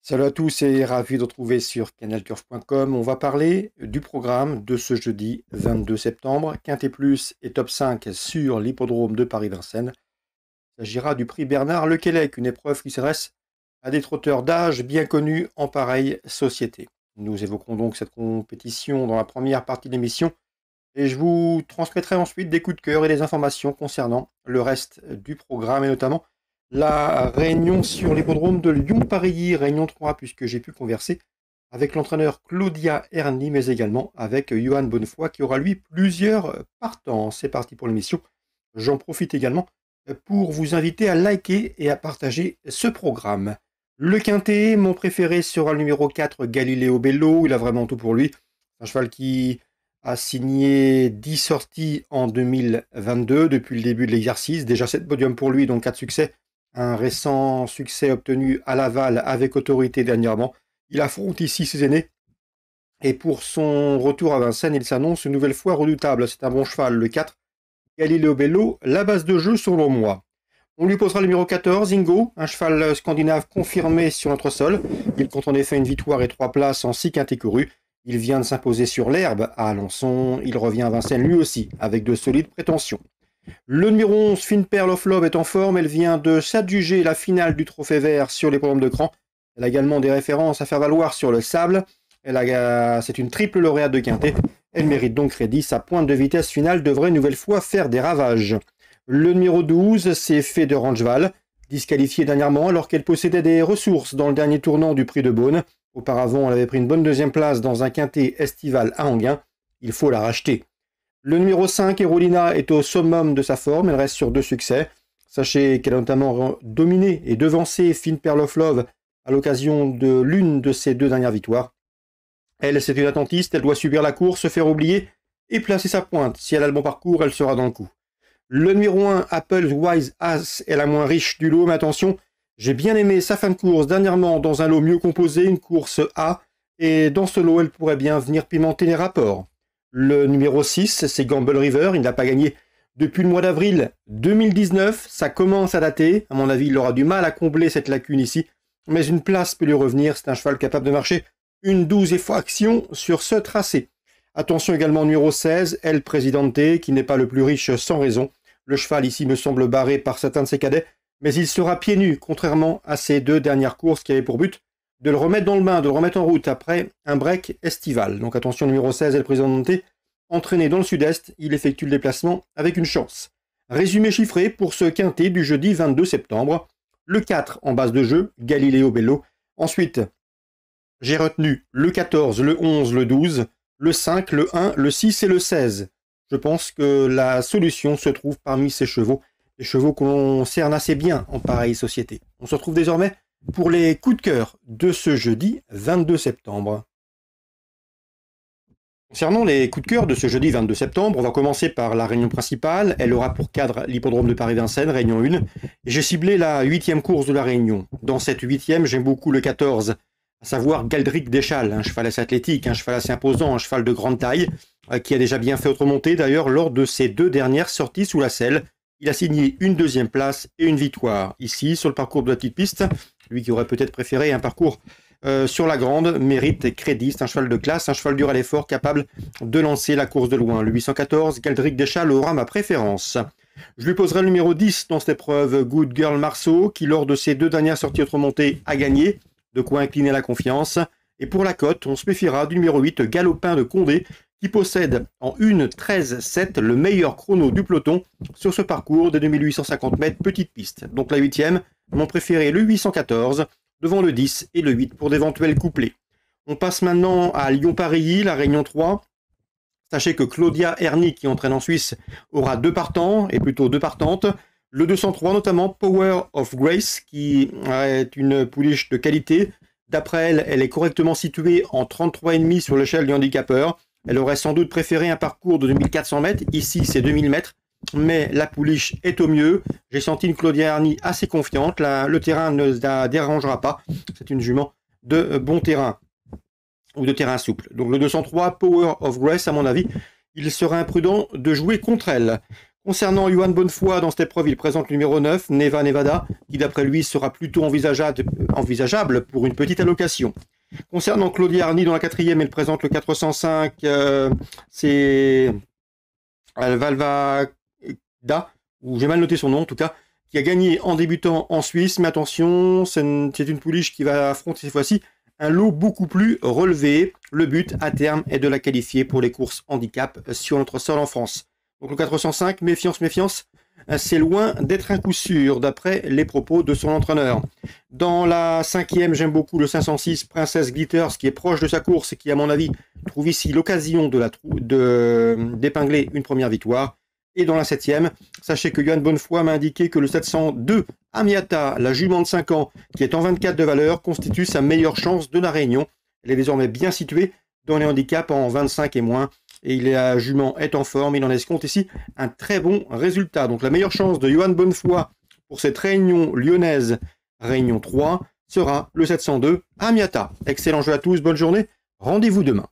Salut à tous et ravi de retrouver sur canalturf.com. On va parler du programme de ce jeudi 22 septembre. Quintet Plus et top 5 sur l'hippodrome de Paris-Vincennes. Il s'agira du prix Bernard Lequelec, une épreuve qui s'adresse à des trotteurs d'âge bien connus en pareille société. Nous évoquerons donc cette compétition dans la première partie de l'émission et je vous transmettrai ensuite des coups de cœur et des informations concernant le reste du programme et notamment la réunion sur l'hippodrome de Lyon-Parilly, réunion 3, puisque j'ai pu converser avec l'entraîneur Claudia Erni, mais également avec Johan Bonnefoy, qui aura lui plusieurs partants. C'est parti pour l'émission. J'en profite également pour vous inviter à liker et à partager ce programme. Le quintet, mon préféré sera le numéro 4, Galileo Bello. Il a vraiment tout pour lui. Un cheval qui a signé 10 sorties en 2022 depuis le début de l'exercice. Déjà 7 podiums pour lui, donc 4 succès. Un récent succès obtenu à Laval avec autorité dernièrement. Il affronte ici ses aînés. Et pour son retour à Vincennes, il s'annonce une nouvelle fois redoutable. C'est un bon cheval, le 4, Galileo Bello, la base de jeu selon moi. On lui posera le numéro 14, Ingo, un cheval scandinave confirmé sur notre sol. Il compte en effet une victoire et 3 places en 6 quintés courus. Il vient de s'imposer sur l'herbe à Alençon. Il revient à Vincennes lui aussi, avec de solides prétentions. Le numéro 11, Fine Pearl of Love, est en forme. Elle vient de s'adjuger la finale du Trophée Vert sur les programmes de cran. Elle a également des références à faire valoir sur le sable. C'est une triple lauréate de quintet. Elle mérite donc crédit. Sa pointe de vitesse finale devrait une nouvelle fois faire des ravages. Le numéro 12, c'est Fée de Rangeval, disqualifiée dernièrement alors qu'elle possédait des ressources dans le dernier tournant du prix de Beaune. Auparavant, elle avait pris une bonne deuxième place dans un quintet estival à Enghien. Il faut la racheter. Le numéro 5, Erolina, est au summum de sa forme. Elle reste sur 2 succès. Sachez qu'elle a notamment dominé et devancé Fine Pearl of Love à l'occasion de l'une de ses 2 dernières victoires. Elle, c'est une attentiste. Elle doit subir la course, se faire oublier et placer sa pointe. Si elle a le bon parcours, elle sera dans le coup. Le numéro 1, Apple's Wise Ass, est la moins riche du lot, mais attention, j'ai bien aimé sa fin de course dernièrement dans un lot mieux composé, une course A, et dans ce lot, elle pourrait bien venir pimenter les rapports. Le numéro 6, c'est Gamble River. Il n'a pas gagné depuis le mois d'avril 2019. Ça commence à dater. À mon avis, il aura du mal à combler cette lacune ici. Mais une place peut lui revenir. C'est un cheval capable de marcher une 12 et fraction sur ce tracé. Attention également au numéro 16, El Presidente, qui n'est pas le plus riche sans raison. Le cheval ici me semble barré par certains de ses cadets, mais il sera pieds nus, contrairement à ses 2 dernières courses qui avaient pour but de le remettre dans le bain, de le remettre en route après un break estival. Donc attention, numéro 16, El Presidente, entraîné dans le sud-est, il effectue le déplacement avec une chance. Résumé chiffré pour ce quintet du jeudi 22 septembre. Le 4 en base de jeu, Galileo Bello. Ensuite, j'ai retenu le 14, le 11, le 12, le 5, le 1, le 6 et le 16. Je pense que la solution se trouve parmi ces chevaux, des chevaux que l'on cerne assez bien en pareille société. On se retrouve désormais pour les coups de cœur de ce jeudi 22 septembre. Concernant les coups de cœur de ce jeudi 22 septembre, on va commencer par la réunion principale. Elle aura pour cadre l'hippodrome de Paris-Vincennes, réunion 1. Et j'ai ciblé la 8e course de la réunion. Dans cette 8e, j'aime beaucoup le 14, à savoir Galdric Deschal, un cheval assez athlétique, un cheval assez imposant, un cheval de grande taille, qui a déjà bien fait autre montée d'ailleurs lors de ses 2 dernières sorties sous la selle. Il a signé une 2e place et une victoire. Ici, sur le parcours de la petite piste, lui qui aurait peut-être préféré un parcours sur la grande, mérite crédit. C'est un cheval de classe, un cheval dur à l'effort, capable de lancer la course de loin. Le 814, Galdric Deschal aura ma préférence. Je lui poserai le numéro 10 dans cette épreuve, Good Girl Marceau, qui lors de ses 2 dernières sorties autre-montée a gagné, de quoi incliner la confiance. Et pour la cote, on se méfiera du numéro 8, Galopin de Condé, qui possède en 1:13,7 le meilleur chrono du peloton sur ce parcours de 2850 mètres petite piste. Donc la 8e, mon préféré le 814, devant le 10 et le 8 pour d'éventuels couplets. On passe maintenant à Lyon-Parilly, la réunion 3. Sachez que Claudia Erni, qui entraîne en Suisse, aura 2 partants, et plutôt 2 partantes. Le 203 notamment, Power of Grace, qui est une pouliche de qualité. D'après elle, elle est correctement située en 33,5 sur l'échelle du handicapeur. Elle aurait sans doute préféré un parcours de 2400 mètres. Ici, c'est 2000 mètres. Mais la pouliche est au mieux. J'ai senti une Claudia Erni assez confiante. Le terrain ne la dérangera pas. C'est une jument de bon terrain ou de terrain souple. Donc le 203, Power of Grace, à mon avis, il serait imprudent de jouer contre elle. Concernant Johan Bonnefoy, dans cette épreuve, il présente le numéro 9, Neva Nevada, qui d'après lui sera plutôt envisageable pour une petite allocation. Concernant Claudia Arny, dans la 4e, elle présente le 405, c'est Valvada, ou j'ai mal noté son nom en tout cas, qui a gagné en débutant en Suisse, mais attention, c'est une pouliche qui va affronter cette fois-ci un lot beaucoup plus relevé. Le but à terme est de la qualifier pour les courses handicap sur notre sol en France. Donc le 405, méfiance, méfiance, c'est loin d'être un coup sûr, d'après les propos de son entraîneur. Dans la 5e, j'aime beaucoup le 506, Princess Glitters, qui est proche de sa course et qui, à mon avis, trouve ici l'occasion d'épingler une première victoire. Et dans la 7e, sachez que Johan Bonnefoy m'a indiqué que le 702, Amiata, la jument de 5 ans, qui est en 24 de valeur, constitue sa meilleure chance de la Réunion. Elle est désormais bien située dans les handicaps en 25 et moins. Et la jument est en forme, il en escompte ici un très bon résultat. Donc la meilleure chance de Johan Bonnefoy pour cette réunion lyonnaise, réunion 3, sera le 702 Amiata. Excellent jeu à tous, bonne journée, rendez-vous demain.